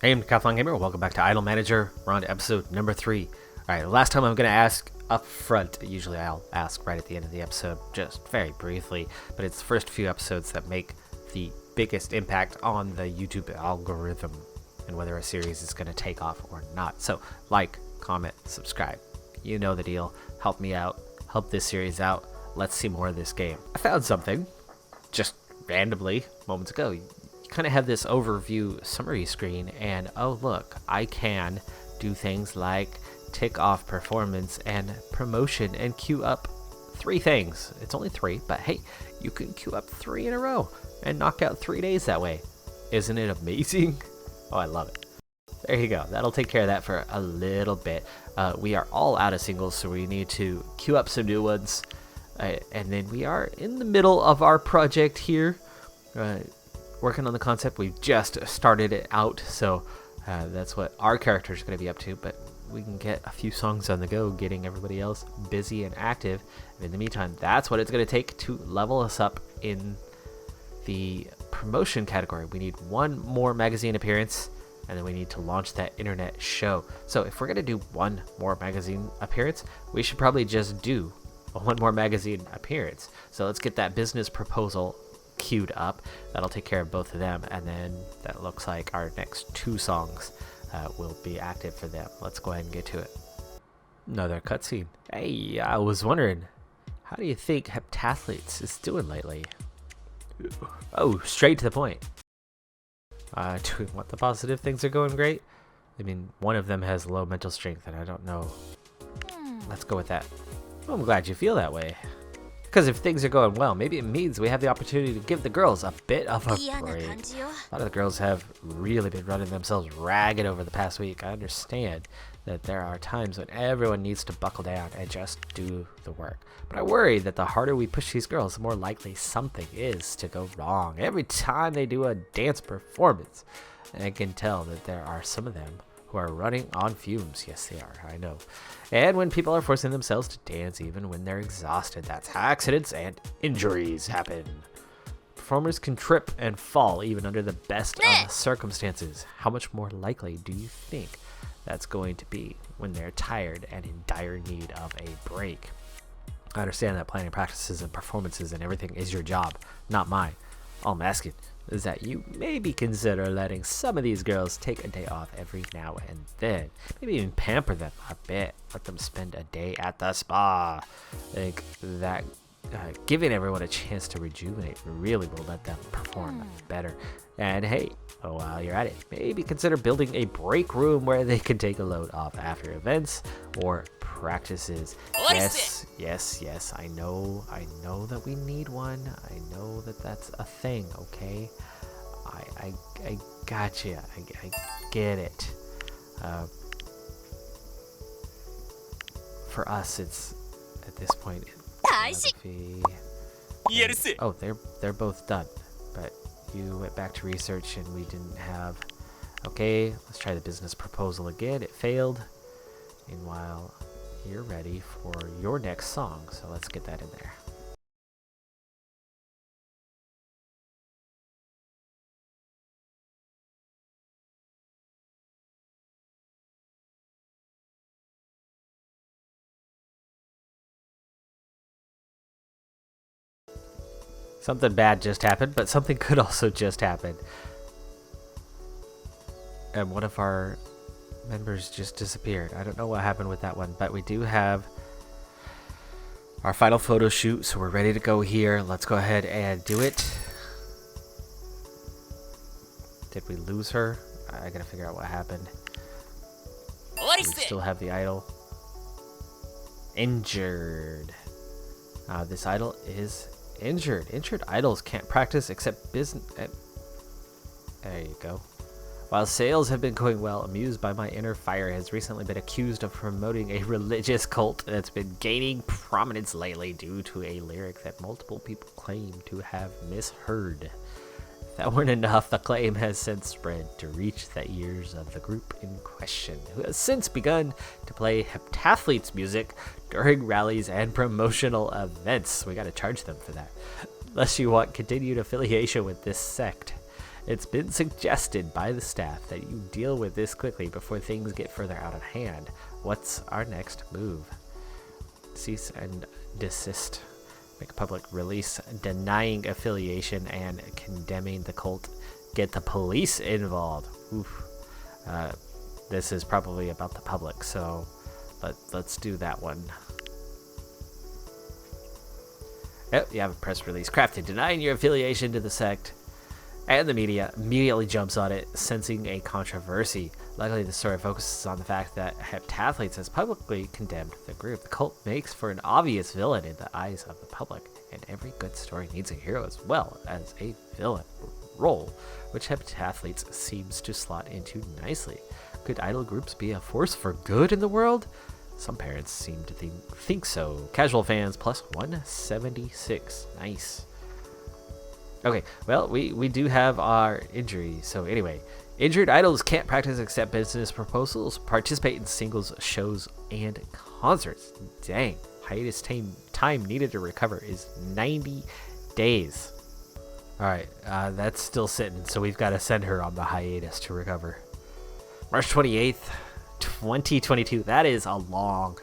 Hey, I'm Decathlon Gamer. Welcome back to Idol Manager. We're on to episode number 3. Alright, last time I'm going to ask up front. Usually I'll ask right at the end of the episode, just very briefly. But it's the first few episodes that make the biggest impact on the YouTube algorithm and whether a series is going to take off or not. So, like, comment, subscribe. You know the deal. Help me out. Help this series out. Let's see more of this game. I found something, just randomly, moments ago. Kind of have this overview summary screen, and oh look, I can do things like tick off performance and promotion and queue up 3 things. It's only 3, but hey, you can queue up 3 in a row and knock out 3 days that way. Isn't it amazing? Oh, I love it. There you go. That'll take care of that for a little bit. We are all out of singles, so we need to queue up some new ones, and then we are in the middle of our project here. Working on the concept. We've just started it out, so that's what our character is going to be up to, but we can get a few songs on the go, getting everybody else busy and active. And in the meantime, that's what it's going to take to level us up in the promotion category. We need 1 more magazine appearance, and then we need to launch that internet show. So if we're going to do 1 more magazine appearance, we should probably just do a 1 more magazine appearance. So let's get that business proposal queued up. That'll take care of both of them, and then that looks like our next 2 songs will be active for them. Let's go ahead and get to it. Another cutscene. Hey, I was wondering, how do you think Heptathletes is doing lately? Oh, straight to the point. Do we want the positive things are going great? I mean, one of them has low mental strength, and I don't know. Let's go with that. Well, I'm glad you feel that way. Because if things are going well, maybe it means we have the opportunity to give the girls a bit of a break. A lot of the girls have really been running themselves ragged over the past week. I understand that there are times when everyone needs to buckle down and just do the work. But I worry that the harder we push these girls, the more likely something is to go wrong. Every time they do a dance performance, and I can tell that there are some of them who are running on fumes. Yes, they are, I know. And when people are forcing themselves to dance even when they're exhausted, that's how accidents and injuries happen. Performers can trip and fall even under the best of circumstances. How much more likely do you think that's going to be when they're tired and in dire need of a break? I understand that planning practices and performances and everything is your job, not mine. All I'm asking is that you maybe consider letting some of these girls take a day off every now and then. Maybe even pamper them a bit. Let them spend a day at the spa. Like that, giving everyone a chance to rejuvenate really will let them perform better. And hey, while you're at it, maybe consider building a break room where they can take a load off after events or practices. Yes, I know that we need one. I know that that's a thing, okay? I gotcha. I get it. For us, it's at this point. Oh, they're both done, but you went back to research and we didn't have. Okay, let's try the business proposal again. It failed. Meanwhile, you're ready for your next song, so let's get that in there. Something bad just happened, but something could also just happen. And one of our members just disappeared. I don't know what happened with that one, but we do have our final photo shoot, so we're ready to go here. Let's go ahead and do it. Did we lose her? I gotta figure out what happened. We still have the idol. Injured. This idol is injured. Injured idols can't practice except business. There you go. While sales have been going well, Amused by My Inner Fire has recently been accused of promoting a religious cult that's been gaining prominence lately due to a lyric that multiple people claim to have misheard. If that weren't enough, the claim has since spread to reach the ears of the group in question, who has since begun to play Heptathletes music during rallies and promotional events. We gotta charge them for that. Unless you want continued affiliation with this sect. It's been suggested by the staff that you deal with this quickly before things get further out of hand. What's our next move? Cease and desist. Make a public release denying affiliation and condemning the cult. Get the police involved. Oof. This is probably about the public, so let's do that one. Yep, you have a press release crafted denying your affiliation to the sect, and the media immediately jumps on it, sensing a controversy. Luckily, the story focuses on the fact that Heptathletes has publicly condemned the group. The cult makes for an obvious villain in the eyes of the public, and every good story needs a hero as well as a villain role, which Heptathletes seems to slot into nicely. Could idol groups be a force for good in the world? Some parents seem to think so. Casual fans plus 176. Nice. Okay, well, we do have our injury. So anyway, injured idols can't practice except business proposals, participate in singles shows and concerts. Dang. Hiatus time needed to recover is 90 days. Alright, that's still sitting, so we've got to send her on the hiatus to recover. March 28th, 2022. That is a long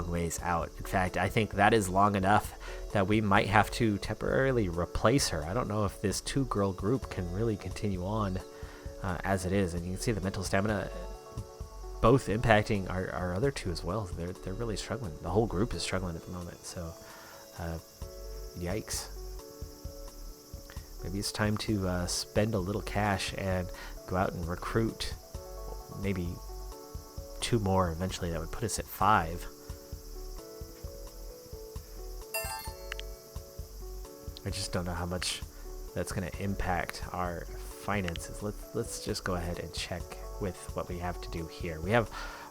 ways out. In fact, I think that is long enough that we might have to temporarily replace her. I don't know if this two-girl group can really continue on as it is. And you can see the mental stamina both impacting our other two as well. They're really struggling. The whole group is struggling at the moment. So, yikes. Maybe it's time to spend a little cash and go out and recruit maybe 2 more eventually. That would put us at 5. I just don't know how much that's going to impact our finances. Let's just go ahead and check with what we have to do here. We have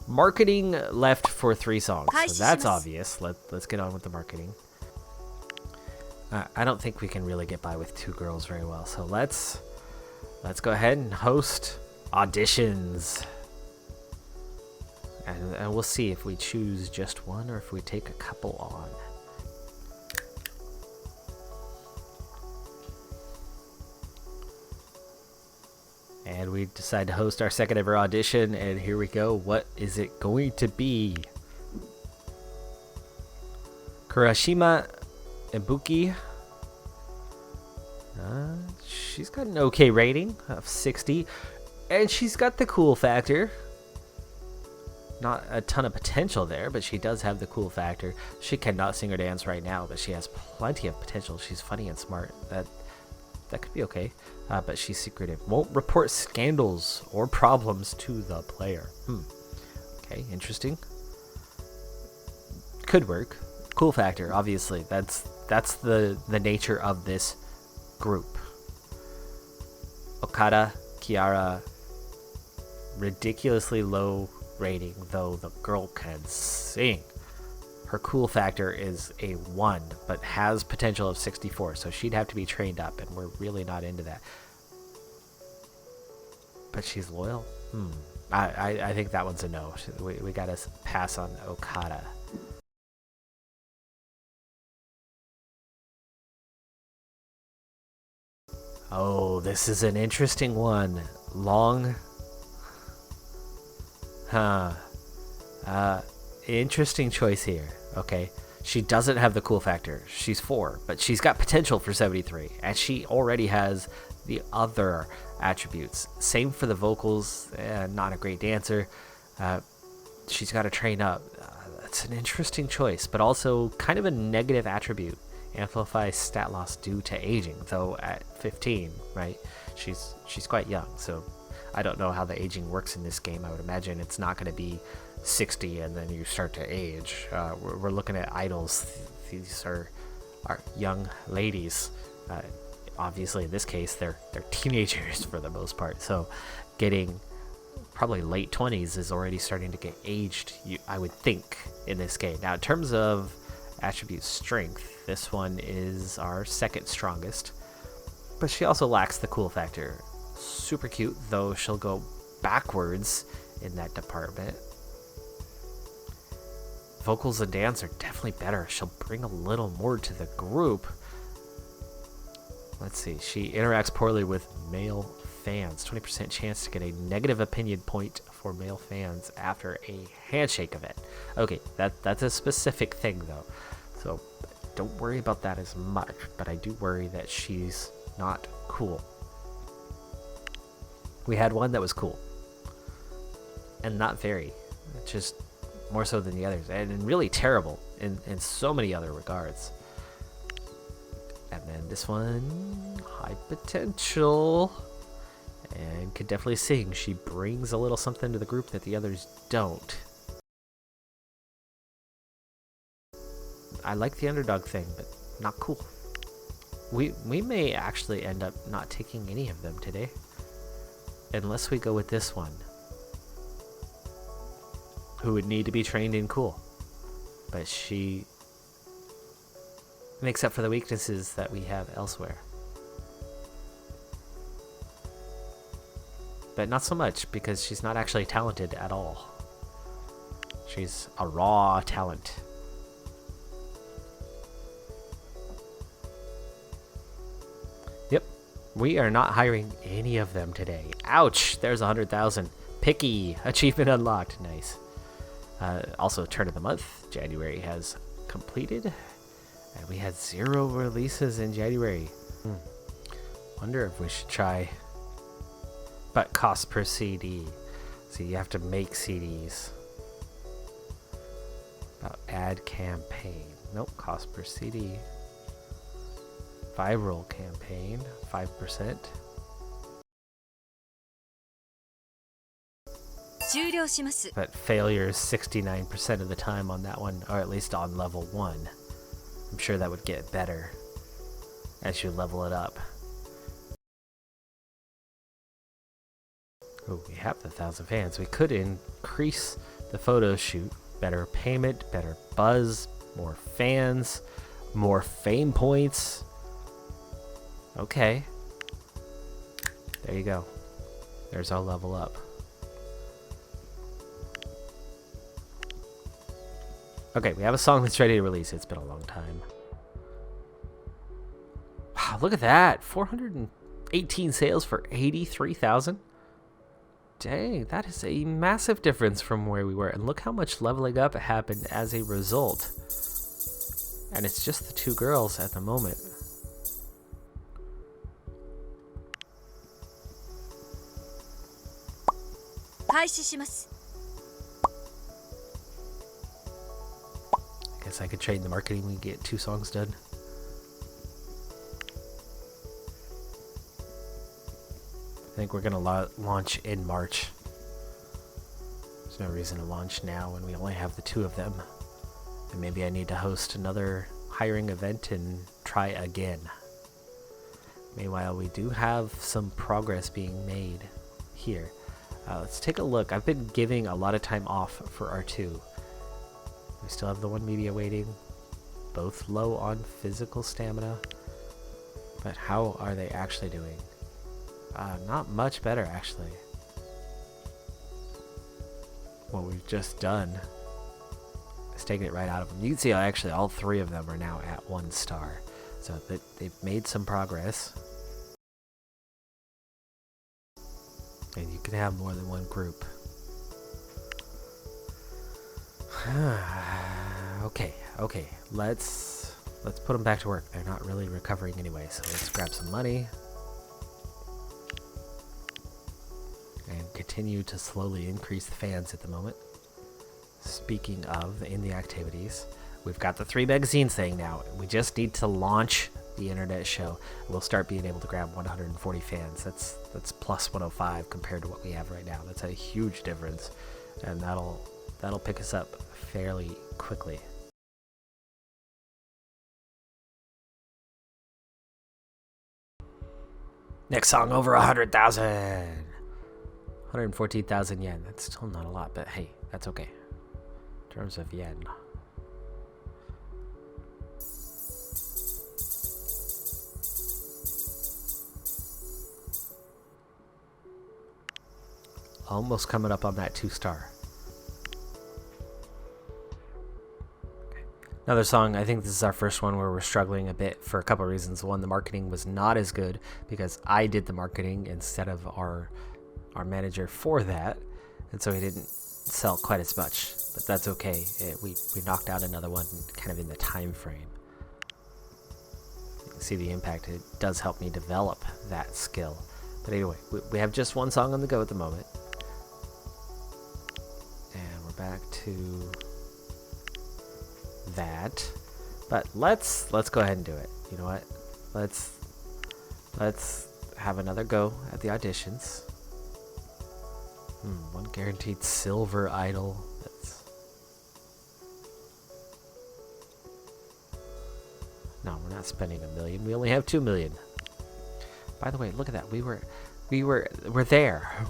marketing left for 3 songs, so that's obvious. Let's get on with the marketing. I don't think we can really get by with 2 girls very well, so let's go ahead and host auditions. And we'll see if we choose just one or if we take a couple on. And we decide to host our second ever audition, and here we go. What is it going to be? Kurashima Ibuki. She's got an okay rating of 60, and she's got the cool factor. Not a ton of potential there, but she does have the cool factor. She cannot sing or dance right now, but she has plenty of potential. She's funny and smart. That could be okay, but she's secretive. Won't report scandals or problems to the player. Okay, interesting. Could work. Cool factor, obviously. That's the nature of this group. Okada Kiara, ridiculously low rating, though the girl can sing. Her cool factor is a 1, but has potential of 64, so she'd have to be trained up, and we're really not into that. But she's loyal? I think that one's a no. We gotta pass on Okada. Oh, this is an interesting one. Long. Interesting choice here. Okay, she doesn't have the cool factor. She's 4, but she's got potential for 73, and she already has the other attributes. Same for the vocals. Not a great dancer. She's got to train up. That's an interesting choice, but also kind of a negative attribute. Amplify stat loss due to aging, though at 15, right? She's quite young, so I don't know how the aging works in this game. I would imagine it's not going to be 60 and then you start to age. We're looking at idols. These are young ladies. Obviously, in this case, they're teenagers for the most part. So, getting probably late 20s is already starting to get aged, I would think, in this game. Now, in terms of attribute strength, this one is our second strongest, but she also lacks the cool factor. Super cute, though she'll go backwards in that department. Vocals and dance are definitely better. She'll bring a little more to the group. Let's see. She interacts poorly with male fans. 20% chance to get a negative opinion point for male fans after a handshake event. Okay, that's a specific thing though, so don't worry about that as much, but I do worry that she's not cool. We had one that was cool, and not very, just more so than the others, and really terrible in so many other regards. And then this one, high potential, and could definitely sing. She brings a little something to the group that the others don't. I like the underdog thing, but not cool. We may actually end up not taking any of them today, unless we go with this one, who would need to be trained in cool, but she makes up for the weaknesses that we have elsewhere. But not so much, because she's not actually talented at all. She's a raw talent. Yep, we are not hiring any of them today. Ouch, there's 100,000. Picky, achievement unlocked, nice. Also, turn of the month, January has completed. And we had 0 releases in January. Wonder if we should try. But cost per CD. So you have to make CDs. About ad campaign. Nope, cost per CD. Viral campaign, 5%. But failure is 69% of the time on that one, or at least on level 1. I'm sure that would get better as you level it up. Oh, we have the 1,000 fans. We could increase the photo shoot. Better payment, better buzz, more fans, more fame points. Okay. There you go. There's our level up. Okay, we have a song that's ready to release. It's been a long time. Wow, look at that. 418 sales for 83,000. Dang, that is a massive difference from where we were. And look how much leveling up happened as a result. And it's just the 2 girls at the moment. Guess I could trade the marketing and get 2 songs done. I think we're gonna launch in March. There's no reason to launch now when we only have the 2 of them. And maybe I need to host another hiring event and try again. Meanwhile, we do have some progress being made here. Let's take a look. I've been giving a lot of time off for R2. We still have the 1 media waiting. Both low on physical stamina. But how are they actually doing? Not much better, actually. What we've just done is taking it right out of them. You can see actually all 3 of them are now at 1 star. So they've made some progress. And you can have more than 1 group. Okay. Let's put them back to work. They're not really recovering anyway, so let's grab some money. And continue to slowly increase the fans at the moment. Speaking of, in the activities, we've got the 3 magazines thing now. We just need to launch the internet show. We'll start being able to grab 140 fans. That's plus 105 compared to what we have right now. That's a huge difference, and that'll pick us up fairly quickly. Next song over 100,000. 114,000 yen. That's still not a lot, but hey, that's okay. In terms of yen. Almost coming up on that 2 star. Okay. Another song, I think this is our first one where we're struggling a bit for a couple of reasons. One, the marketing was not as good because I did the marketing instead of our manager for that, and so he didn't sell quite as much, but that's okay. We knocked out another one kind of in the time frame. You can see the impact. It does help me develop that skill. But anyway, we have just one song on the go at the moment. And we're back to that. But let's go ahead and do it. You know what? Let's have another go at the auditions. One guaranteed silver idol. No, we're not spending $1 million. We only have $2 million. By the way, look at that. We're there.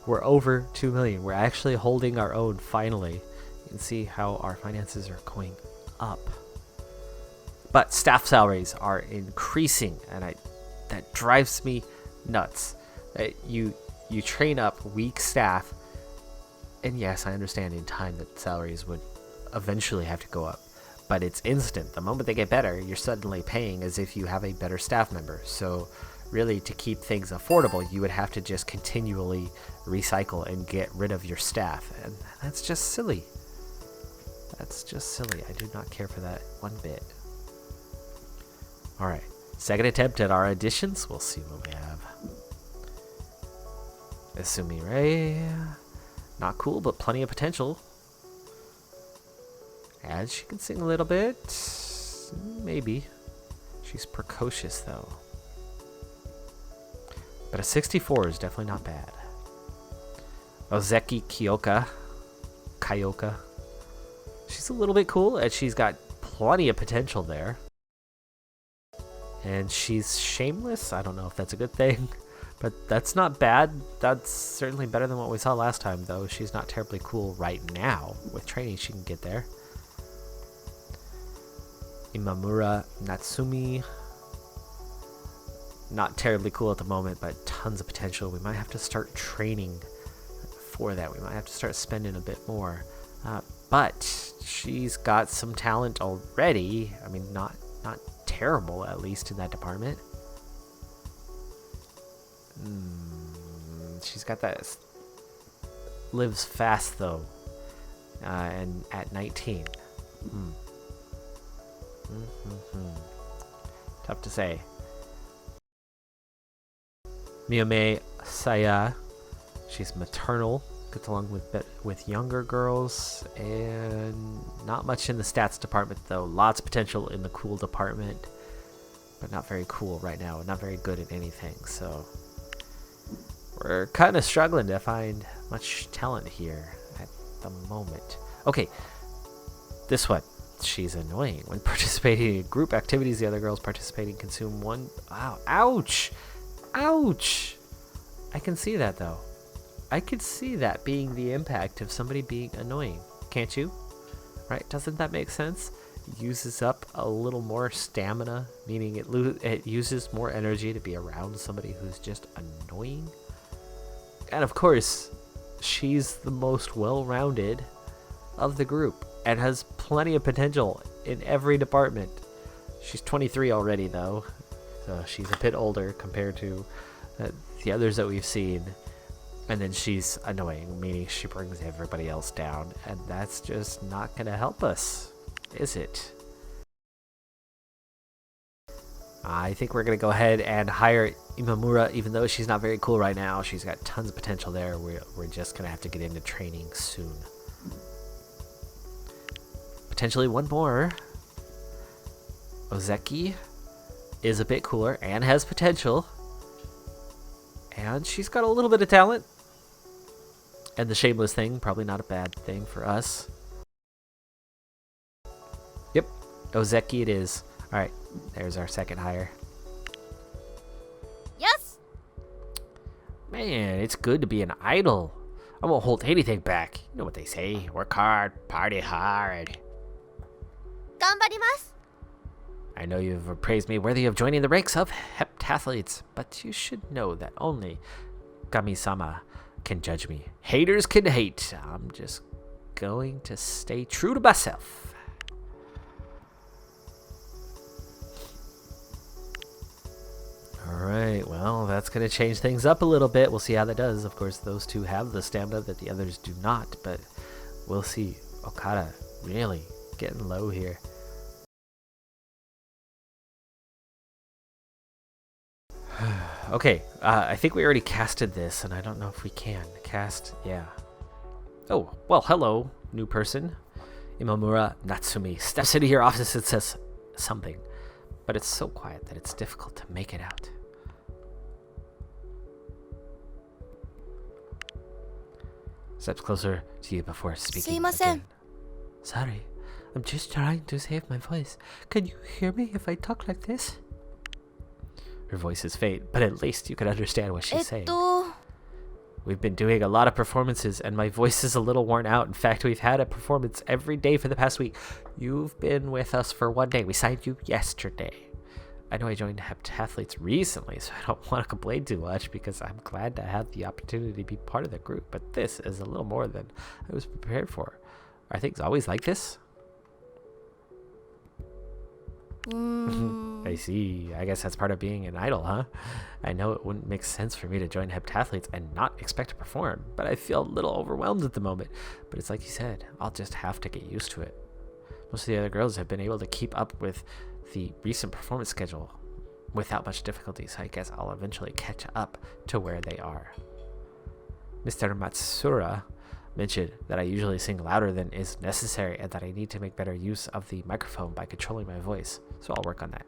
We're over $2 million. We're actually holding our own finally. You can see how our finances are going up. But staff salaries are increasing, and that drives me nuts. You train up weak staff, and yes, I understand in time that salaries would eventually have to go up, but it's instant. The moment they get better, you're suddenly paying as if you have a better staff member. So really, to keep things affordable, you would have to just continually recycle and get rid of your staff, and that's just silly. That's just silly. I do not care for that one bit. Alright, second attempt at our additions. We'll see what we have. Sumire, not cool, but plenty of potential. And she can sing a little bit. Maybe. She's precocious, though. But a 64 is definitely not bad. Ozeki Kyoka. She's a little bit cool, and she's got plenty of potential there. And she's shameless. I don't know if that's a good thing. But that's not bad. That's certainly better than what we saw last time, though. She's not terribly cool right now. With training, she can get there. Imamura Natsumi. Not terribly cool at the moment, but tons of potential. We might have to start training for that. We might have to start spending a bit more. But she's got some talent already. I mean, not terrible, at least in that department. She's got that. Lives fast though, and at 19. Tough to say. Miyame Saya, she's maternal, gets along with younger girls, and not much in the stats department though. Lots of potential in the cool department, but not very cool right now. Not very good at anything. So we're kind of struggling to find much talent here at the moment. Okay, this one. She's annoying. When participating in group activities, the other girls participating consume one. Wow, ouch! Ouch! I can see that, though. I could see that being the impact of somebody being annoying. Can't you? Right? Doesn't that make sense? It uses up a little more stamina, meaning it uses more energy to be around somebody who's just annoying. And of course, she's the most well-rounded of the group and has plenty of potential in every department. She's 23 already, though, so she's a bit older compared to the others that we've seen. And then she's annoying, meaning she brings everybody else down, and that's just not going to help us, is it? I think we're going to go ahead and hire Imamura, even though she's not very cool right now. She's got tons of potential there. We're just going to have to get into training soon. Potentially one more. Ozeki is a bit cooler and has potential. And she's got a little bit of talent. And the shameless thing, probably not a bad thing for us. Yep, Ozeki it is. Alright, there's our second hire. Yes! Man, it's good to be an idol. I won't hold anything back. You know what they say, work hard, party hard. 頑張ります! I know you've appraised me worthy of joining the ranks of heptathletes, but you should know that only Kami-sama can judge me. Haters can hate. I'm just going to stay true to myself. Alright, well, that's going to change things up a little bit. We'll see how that does. Of course, those two have the stamina that the others do not, but we'll see. Okada really getting low here. Okay, I think we already casted this, and I don't know if we can. Cast, yeah. Oh, well, hello, new person. Imamura Natsumi steps into your office and says something, but it's so quiet that it's difficult to make it out. Steps closer to you before speaking again. Sorry, I'm just trying to save my voice. Can you hear me if I talk like this? Her voice is faint, but at least you can understand what she's saying. We've been doing a lot of performances, and my voice is a little worn out. In fact, we've had a performance every day for the past week. You've been with us for one day. We signed you yesterday. I know I joined Heptathletes recently, so I don't want to complain too much because I'm glad to have the opportunity to be part of the group, but this is a little more than I was prepared for. Are things always like this? I see. I guess that's part of being an idol, huh? I know it wouldn't make sense for me to join Heptathletes and not expect to perform, but I feel a little overwhelmed at the moment. But it's like you said, I'll just have to get used to it. Most of the other girls have been able to keep up with the recent performance schedule without much difficulty, so I guess I'll eventually catch up to where they are. Mr. Matsura mentioned that I usually sing louder than is necessary and that I need to make better use of the microphone by controlling my voice, so I'll work on that.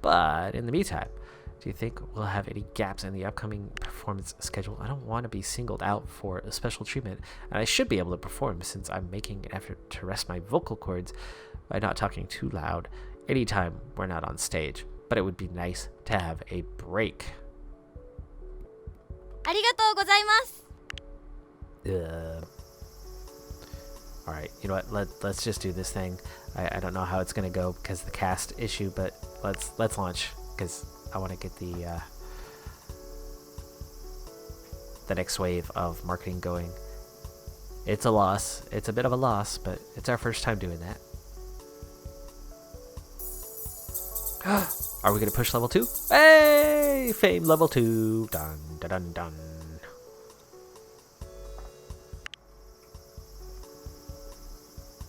But in the meantime, do you think we'll have any gaps in the upcoming performance schedule? I don't want to be singled out for a special treatment, and I should be able to perform since I'm making an effort to rest my vocal cords by not talking too loud anytime we're not on stage. But it would be nice to have a break. ありがとうございます。All right, you know what? Let's just do this thing. I don't know how it's gonna go because of the cast issue, but let's launch because I want to get the next wave of marketing going. It's a loss. It's a bit of a loss, but it's our first time doing that. Are we gonna push level 2? Hey, fame level 2. Dun dun dun dun.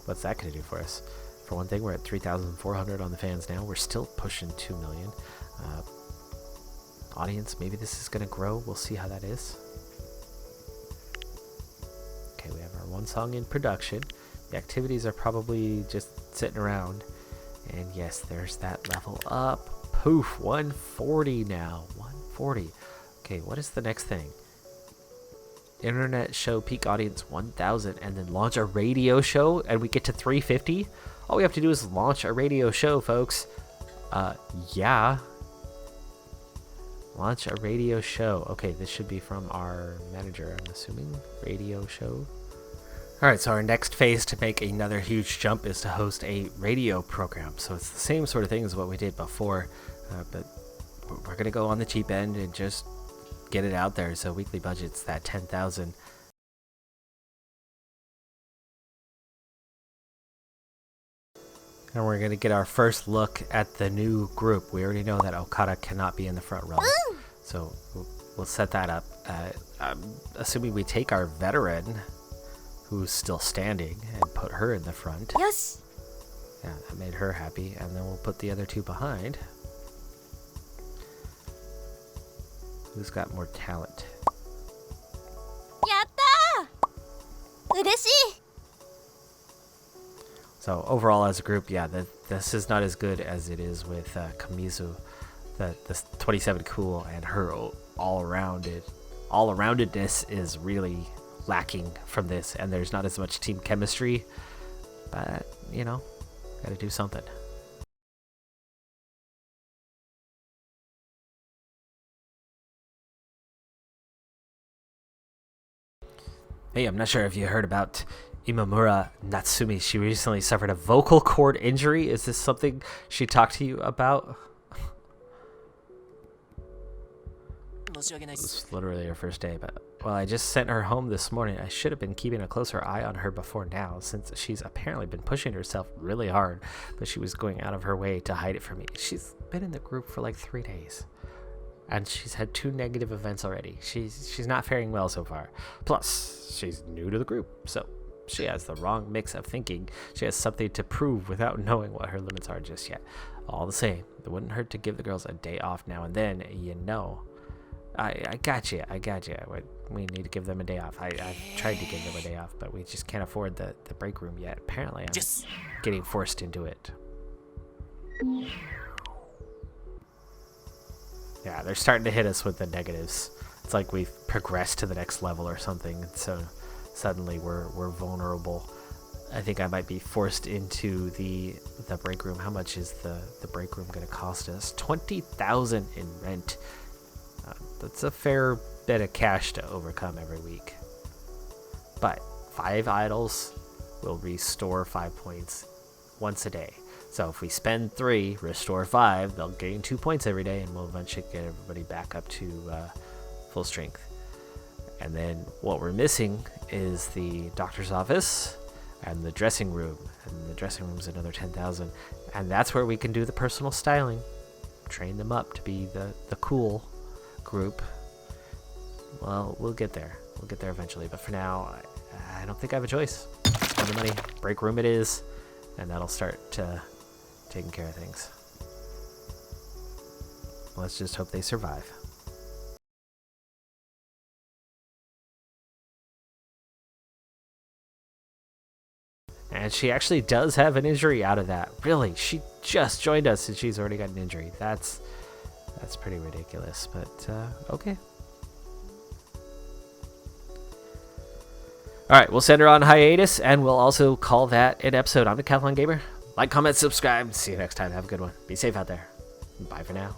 What's that going to do for us? For one thing, we're at 3,400 on the fans now. We're still pushing 2 million. Audience, maybe this is going to grow. We'll see how that is. Okay, we have our one song in production. The activities are probably just sitting around. And yes, there's that level up. Poof, 140 now. 140. Okay, what is the next thing? Internet show peak audience 1,000 and then launch a radio show and we get to 350. All we have to do is launch a radio show, folks. Yeah. Launch a radio show. Okay, this should be from our manager, I'm assuming. Radio show. Alright, so our next phase to make another huge jump is to host a radio program. So it's the same sort of thing as what we did before, but we're going to go on the cheap end and just get it out there. So weekly budget's that 10,000. And we're going to get our first look at the new group. We already know that Okada cannot be in the front row. So we'll set that up. I'm assuming we take our veteran, who's still standing, and put her in the front. Yes. Yeah, that made her happy. And then we'll put the other two behind. Who's got more talent? Yatta! 嬉しい! So overall as a group, yeah, this is not as good as it is with Kamizu. The 27 cool and her all-aroundedness is really lacking from this, and there's not as much team chemistry. But, you know, gotta do something. Hey, I'm not sure if you heard about Imamura Natsumi. She recently suffered a vocal cord injury. Is this something she talked to you about? It's literally her first day, but well, I just sent her home this morning. I should have been keeping a closer eye on her before now, since she's apparently been pushing herself really hard, but she was going out of her way to hide it from me. She's been in the group for like 3 days. And she's had 2 negative events already. She's not faring well so far. Plus, she's new to the group, so she has the wrong mix of thinking. She has something to prove without knowing what her limits are just yet. All the same, it wouldn't hurt to give the girls a day off now and then, you know. I got you. We need to give them a day off. I've tried to give them a day off, but we just can't afford the break room yet. Apparently, I'm getting forced into it. Yeah, they're starting to hit us with the negatives. It's like we've progressed to the next level or something, and so suddenly we're vulnerable. I think I might be forced into the break room. How much is the break room going to cost us? 20,000 in rent. That's a fair bit of cash to overcome every week. But 5 idols will restore 5 points once a day. So if we spend 3, restore 5, they'll gain 2 points every day, and we'll eventually get everybody back up to full strength. And then what we're missing is the doctor's office and the dressing room. And the dressing room's another 10,000. And that's where we can do the personal styling. Train them up to be the cool group. Well, we'll get there. We'll get there eventually. But for now, I don't think I have a choice. Spend the money. Break room it is. And that'll start taking care of things. Let's just hope they survive. And she actually does have an injury out of that. Really, she just joined us and she's already got an injury. That's pretty ridiculous, but okay. Alright, we'll send her on hiatus, and we'll also call that an episode. I'm Decathlon Gamer. Like, comment, subscribe. See you next time. Have a good one. Be safe out there. Bye for now.